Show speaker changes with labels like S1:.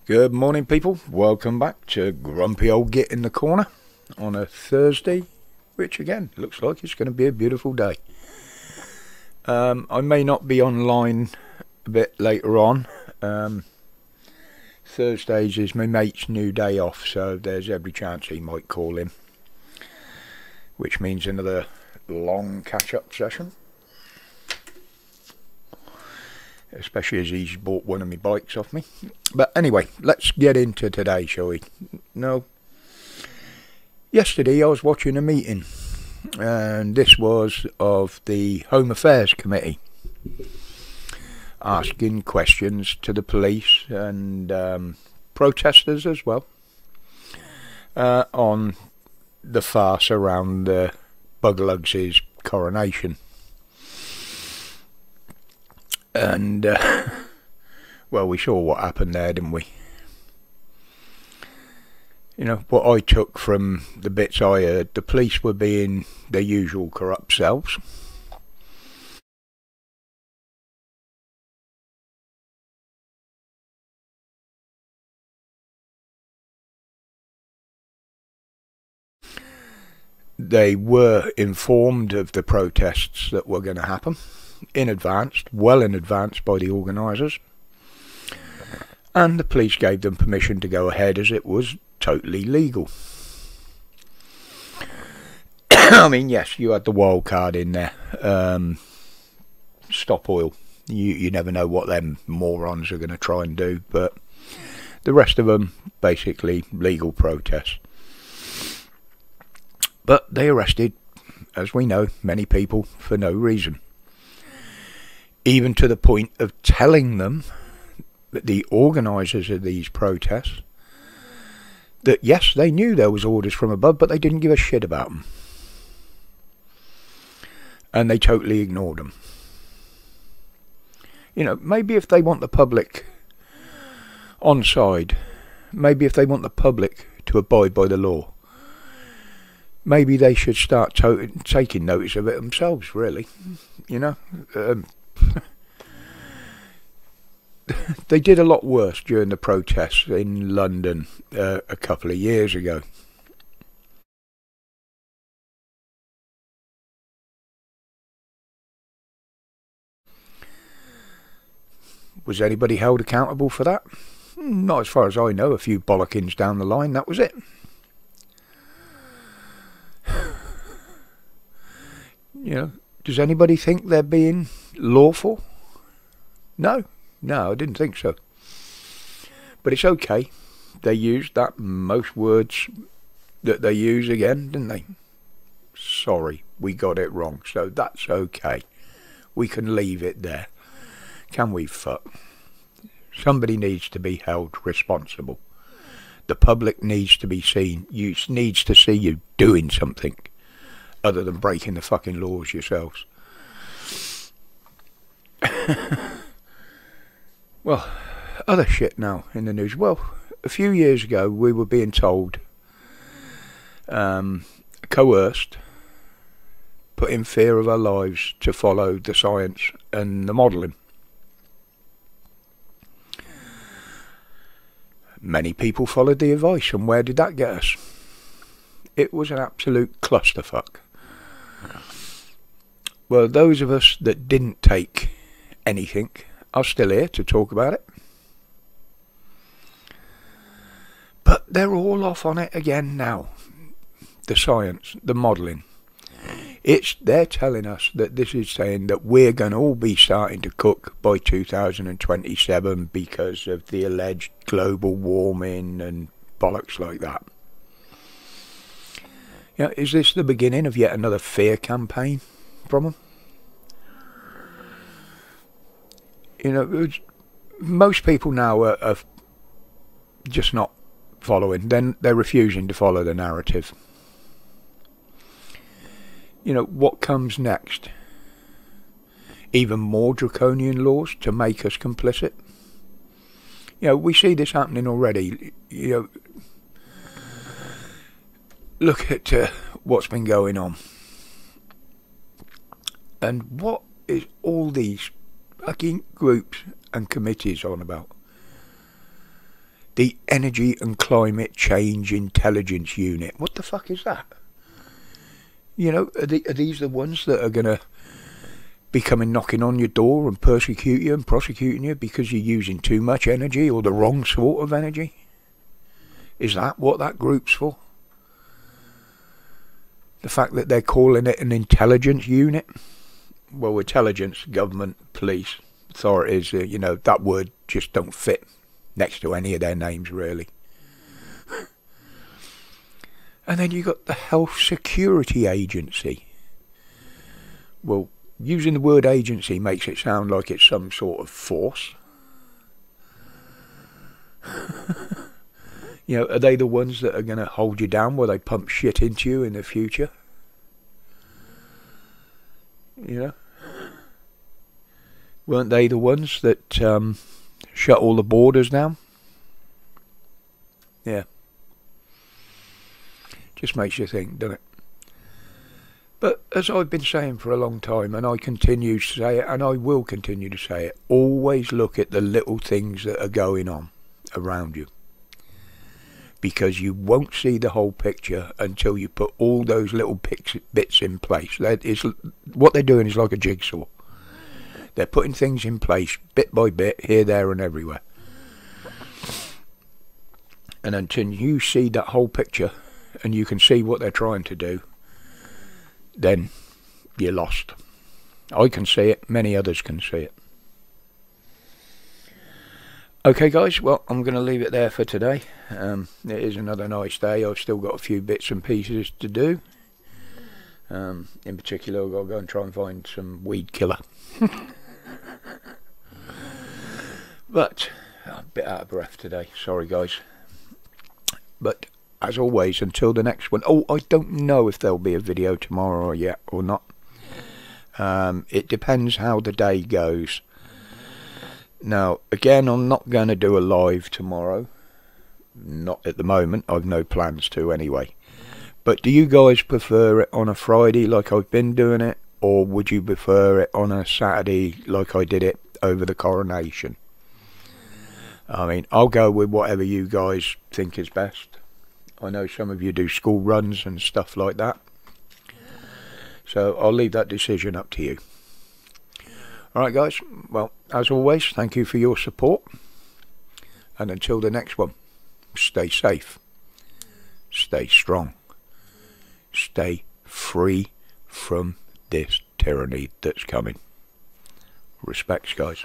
S1: Good morning, people. Welcome back to Grumpy Old Git in the Corner on a Thursday, which again looks like it's going to be a beautiful day. I may not be online a bit later on. Thursdays is my mate's new day off, so there's every chance he might call in, which means another long catch-up session. Especially as he's bought one of my bikes off me. But anyway, let's get into today, shall we? No. Yesterday I was watching a meeting, and this was of the Home Affairs Committee, asking questions to the police and protesters as well on the farce around Buglugs' coronation. And, well, we saw what happened there, didn't we? You know, what I took from the bits I heard, the police were being their usual corrupt selves. They were informed of the protests that were going to happen in advance, well in advance, by the organisers, and the police gave them permission to go ahead as it was totally legal. I mean, yes, you had the wild card in there, Stop Oil. You never know what them morons are going to try and do, but the rest of them basically legal protests. But they arrested, as we know, many people for no reason. Even to the point of telling them, that the organisers of these protests, that yes, they knew there was orders from above, but they didn't give a shit about them. And they totally ignored them. You know, maybe if they want the public on side, maybe if they want the public to abide by the law, maybe they should start taking notice of it themselves, really. You know? They did a lot worse during the protests in London a couple of years ago. Was anybody held accountable for that? Not as far as I know. A few bollockings down the line, that was it. You know, does anybody think they're being lawful? No, I didn't think so. But it's okay. They used that most words that they use again, didn't they? Sorry, we got it wrong, so that's okay. We can leave it there. Can we, fuck? Somebody needs to be held responsible. The public needs to be seen. Needs to see you doing something other than breaking the fucking laws yourselves. Well, other shit now in the news. Well, a few years ago we were being told, coerced, put in fear of our lives to follow the science and the modelling. Many people followed the advice, and where did that get us? It was an absolute clusterfuck. Well, those of us that didn't take anything are still here to talk about it. But they're all off on it again now. The science, the modelling. They're telling us that this is saying that we're going to all be starting to cook by 2027 because of the alleged global warming and bollocks like that. You know, is this the beginning of yet another fear campaign from them? You know, most people now are just not following. Then they're refusing to follow the narrative. You know, what comes next? Even more draconian laws to make us complicit? You know, we see this happening already. You know, look at what's been going on. And what is all these fucking groups and committees on about? The Energy and Climate Change Intelligence Unit. What the fuck is that? You know, are these the ones that are going to be coming knocking on your door and persecute you and prosecuting you because you're using too much energy or the wrong sort of energy? Is that what that group's for? The fact that they're calling it an intelligence unit? Well, intelligence, government, police, authorities, you know, that word just don't fit next to any of their names, really. And then you got the Health Security Agency. Well, using the word agency makes it sound like it's some sort of force. You know, are they the ones that are going to hold you down while they pump shit into you in the future? You know? Weren't they the ones that shut all the borders down? Yeah. Just makes you think, doesn't it? But as I've been saying for a long time, and I continue to say it, and I will continue to say it, always look at the little things that are going on around you. Because you won't see the whole picture until you put all those little bits in place. What they're doing is like a jigsaw. They're putting things in place bit by bit, here, there and everywhere. And until you see that whole picture and you can see what they're trying to do, then you're lost. I can see it, many others can see it. Okay guys, well, I'm going to leave it there for today. It is another nice day. I've still got a few bits and pieces to do. In particular, I've got to go and try and find some weed killer. But I'm a bit out of breath today, sorry guys. But as always, until the next one. Oh, I don't know if there'll be a video tomorrow yet or not. It depends how the day goes. Now, again, I'm not going to do a live tomorrow. Not at the moment. I've no plans to anyway. But do you guys prefer it on a Friday like I've been doing it? Or would you prefer it on a Saturday like I did it over the coronation? I mean, I'll go with whatever you guys think is best. I know some of you do school runs and stuff like that. So I'll leave that decision up to you. Alright guys, well, as always, thank you for your support. And until the next one, stay safe, stay strong, stay free from this tyranny that's coming. Respects guys.